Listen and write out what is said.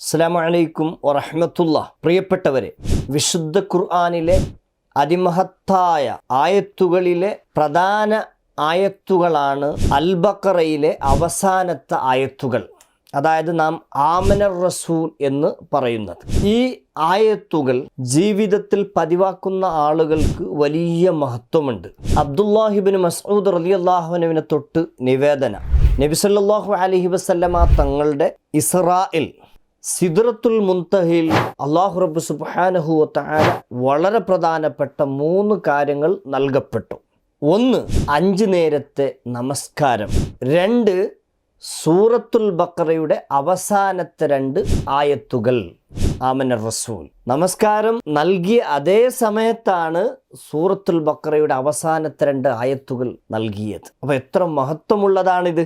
അസ്സലാമു അലൈക്കും വറഹ്മത്തുള്ളാഹി. പ്രിയപ്പെട്ടവരെ, വിശുദ്ധ ഖുർആനിലെ അതിമഹത്തായ ആയത്തുകളിലെ പ്രധാന ആയത്തുകളാണ് അൽ ബഖറയിലെ അവസാനത്തെ ആയത്തുകൾ, അതായത് നാം ആമനർ റസൂൽ എന്ന് പറയുന്നത്. ഈ ആയത്തുകൾ ജീവിതത്തിൽ പതിവാക്കുന്ന ആളുകൾക്ക് വലിയ മഹത്വമുണ്ട്. അബ്ദുല്ലാഹിബ്നു മസ്ഊദ് റളിയല്ലാഹു അൻഹുവിനെ തൊട്ട് നിവേദന, നബി സല്ലല്ലാഹു അലൈഹി വസല്ലമ തങ്ങളുടെ ഇസ്രായിൽ സിദ്റത്തുൽ മുൻതഹയിൽ അല്ലാഹു റബ്ബ് സുബ്ഹാനഹു വ തആല വളരെ പ്രധാനപ്പെട്ട 3 കാര്യങ്ങൾ നൽകപ്പെട്ടു. 1, 5 നേരത്തെ നമസ്കാരം. 2, സൂറത്തുൽ ബഖറയുടെ അവസാനത്തെ 2 ആയത്തുകൾ ആമനർ റസൂൽ. നമസ്കാരം നൽകിയ അതേ സമയത്താണ് സൂറത്തുൽ ബഖറയുടെ അവസാനത്തെ 2 ആയത്തുകൾ നൽകിയത്. അപ്പോൾ എത്ര മഹത്വമുള്ളതാണിത്.